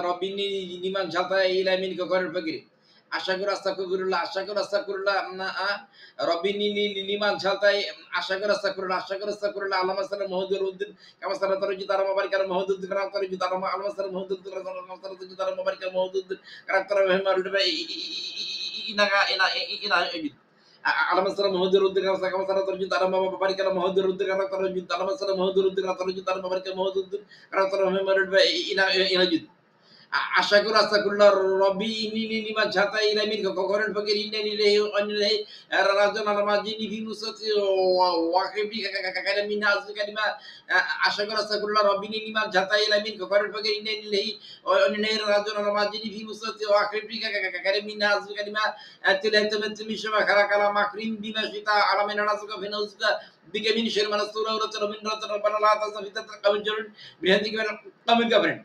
Robini liman jata ila min ko kor pagiri. Astaghfirullah Robini liman jata astaghfirullah Allahumma salli Muhammadur kama sallallahu alaihi wa barik ala Muhammad kama sallallahu Allahumma salli Muhammad kama barik ala Muhammad kama ina Allahumma salli Muhammadur kama sallallahu alaihi wa barik ala Muhammad kama Allahumma salli Muhammadur kama barik ala Muhammad kama ina astaghfirullah Rabbi inni lima jata ila min kokoran fakir inni lillahi wa inna ilaihi raji'un al-majini fi nusati wa khibi kada min azli kalima astaghfirullah Rabbi inni lima jata ila min kokoran fakir inni lillahi wa inna ilaihi raji'un al-majini fi nusati wa khibi kada min azli kalima atilatu min shama khala makrim bima shita ala min nasuka fi nasuka bika min shar man sura wa min rabbana la tasfita qawm jarun bihandik qawm kabrin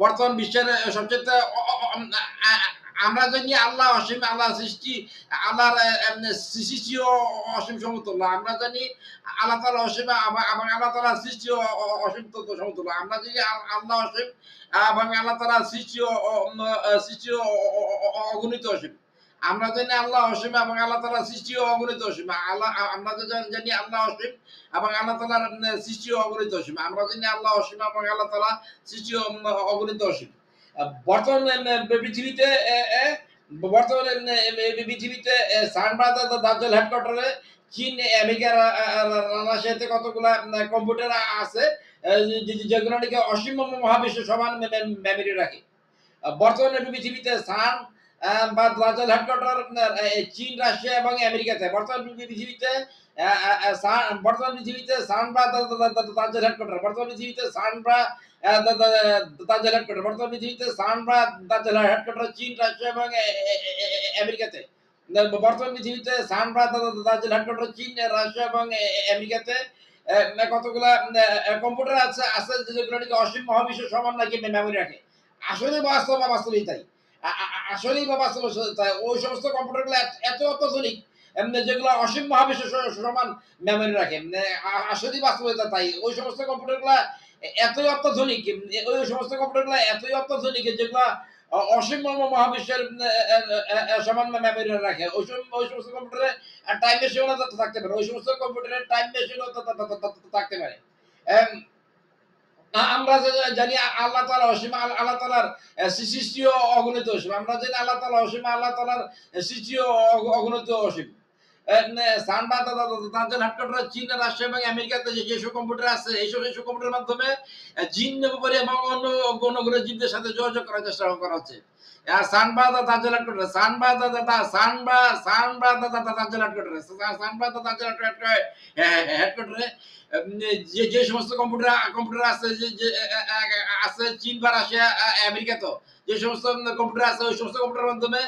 বর্তমান বিশ্বের সবচেয়ে আমরা জানি আল্লাহ অসীম, আল্লাহ সৃষ্টি, আল্লাহর সৃষ্টি অসীম সমতুল্য। আমরা জানি আল্লাহ তাআলা অসীম এবং আল্লাহ তাআলার সৃষ্টি অসীম সমতুল্য। আমরা জানি আল্লাহ অসীম এবং আল্লাহ তাআলার সৃষ্টি অগণিত অসীম। আমরা জানি আল্লাহ অসীম এবং আল্লাহ তাআলার সৃষ্টি অগণিত অসীম। আমরা জানি আল্লাহ অসীম এবং আল্লাহ তাআলার সৃষ্টি অগণিত অসীম। আমরা জানি আল্লাহ অসীম এবং আল্লাহ তাআলা সৃষ্টি অগণিত অসীম। বর্তমানে পৃথিবীতে সানবাদ দাজ্জাল হেডকোয়ার্টারে চীন, আমেরিকা, রাশিয়াতে কতগুলা কম্পিউটার আছে যেগুলো নাকি অসীম মহাবিশ্ব সমান মেমরি রাখে। বর্তমানে পৃথিবীতে সান বা দাজ্জাল হেডকোয়ার্টার চীন, রাশিয়া এবং আমেরিকাতে। বর্তমান পৃথিবীতে সান বা দাজ্জাল হেডকোয়ার্টার। বর্তমান পৃথিবীতে সান বা দাজ্জাল হেডকোয়ার্টার। বর্তমান পৃথিবীতে সান বা দাজ্জাল হেডকোয়ার্টার চীন, রাশিয়া এবং আমেরিকাতে। বর্তমান পৃথিবীতে সান বা দাজ্জাল হেডকোয়ার্টার চীন, রাশিয়া এবং আমেরিকাতে কতগুলা কম্পিউটার আছে যেগুলো নাকি অসীম মহাবিশ্ব সমান নাকি মেমরি রাখে। আসলে বাস্তবেই তাই। আসলেই বাস্তব তাই। ওই সমস্ত কম্পিউটারগুলো এত অত্যাধুনিক যেগুলো অসীম মহাবিশ্ব সমান মেমরি রাখে। আসলেই বাস্তবতা তাই। ওই সমস্ত কম্পিউটারগুলো এতই অত্যাধুনিক, ওই সমস্ত কম্পিউটারগুলো এতই অত্যাধুনিক যেগুলো অসীম মহাবিশ্বের সমান মেমরি রাখে। ওই সমস্ত কম্পিউটারে টাইম মেশিনও থাকতে পারে। ওই সমস্ত কম্পিউটারে টাইম মেশিনও থাকতে পারে। আমরা জানি আল্লাহ তাআলা অসীম, আল্লাহ তাআলার সৃষ্টিও অগণিত অসীম। আমরা জানি আল্লাহ তাআলা অসীম, আল্লাহ তাআলার সৃষ্টিও অগণিত অসীম। সান বা দাজ্জাল হেডকোয়ার্টার চীন, রাশিয়া এবং আমেরিকাতে যেসব কম্পিউটার আছে এইসব কম্পিউটারের মাধ্যমে জিন উপরে এবং অন্য গ্রহ জীবদের সাথে যোগাযোগ করার চেষ্টা করা হচ্ছে। সান বা দাজ্জাল হেডকোয়ার্টার, সান বা দাজ্জাল হেডকোয়ার্টারে যে সমস্ত কম্পিউটার আছে আছে চীন বা রাশিয়া, আমেরিকাতে যে সমস্ত কম্পিউটার আছে ওই সমস্ত কম্পিউটারের মাধ্যমে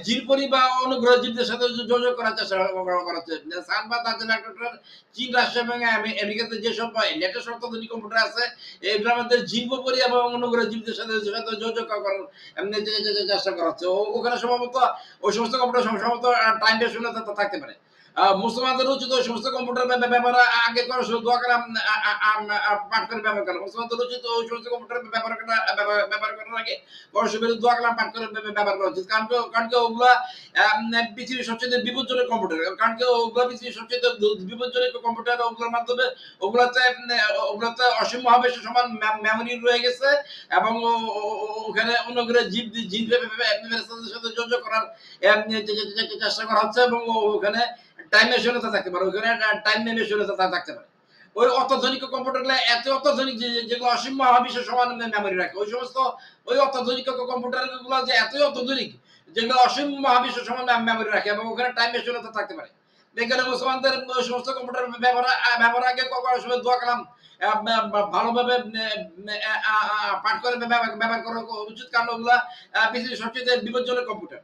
জিনপরি বা অনুগ্রহ জীবদের সাথে যোগাযোগ করার চেষ্টা করা হচ্ছে। সান বা দাজ্জাল হেডকোয়ার্টার চীন, রাশিয়া এবং আমেরিকাতে যেসব লেটেস্ট অত্যাধুনিক কম্পিউটার আছে এগুলোর মধ্যে জিনপরি এবং অনুগ্রহ জীবদের সাথে যোগাযোগ করার চেষ্টা করা হচ্ছে। ওখানে সম্ভবত ওই সমস্ত কম্পিউটার সম্ভবত টাইম বেশন থাকতে পারে। মুসলমানদের উচিত ওই সমস্ত কম্পিউটার ব্যবহার আগে করে দোয়া কালাম পাঠ করে ব্যবহার করা। মুসলমানদের উচিত ওই সমস্ত কম্পিউটার ব্যবহার করার আগে দোয়া কালাম পাঠ করে ব্যবহার করা উচিত। কারণ কি ওগুলা পৃথিবীর সবচেয়ে বিপজ্জনক কম্পিউটার। কারণ কি ওগুলা পৃথিবীর সবচেয়ে বিপজ্জনক কম্পিউটার। ওগুলোর মাধ্যমে ওগুলাতে অসীম মহাবিশ্ব সমান মেমোরি রয়ে গেছে এবং ওখানে অনুগ্রহ জীবের সাথে যোগাযোগ করার চেষ্টা করা হচ্ছে এবং ওখানে টাইম মেশিনও থাকতে পারে। ওখানে টাইম মেশিনও থাকতে পারে। ওই অত্যাধুনিক কম্পিউটারগুলো এত অত্যাধুনিক যেগুলো অসীম মহাবিশ্ব সমান মেমোরি রাখে। ওই অত্যাধুনিক কম্পিউটারগুলো যে এতই অত্যাধুনিক যেগুলো অসীম মহাবিশ্ব সমান মেমোরি রাখে এবং ওখানে টাইম মেশিনও থাকতে পারে। এখানে মুসলমানদের ওই সমস্ত কম্পিউটার ব্যবহার আগে করার সময় দোয়া কালাম ভালোভাবে পাঠ করে ব্যবহার করা উচিত। কারণ ওগুলা পৃথিবীর সবচেয়ে বিপজ্জনক কম্পিউটার।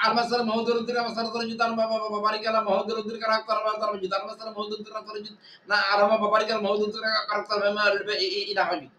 المثل موجود الدين مثل ترجيت أنا ببارك الله موجود الدين كراكتر ما ترجيت المثل موجود الدين ترجيت نا أنا ببارك الله موجود الدين كراكتر ما إلى حاجة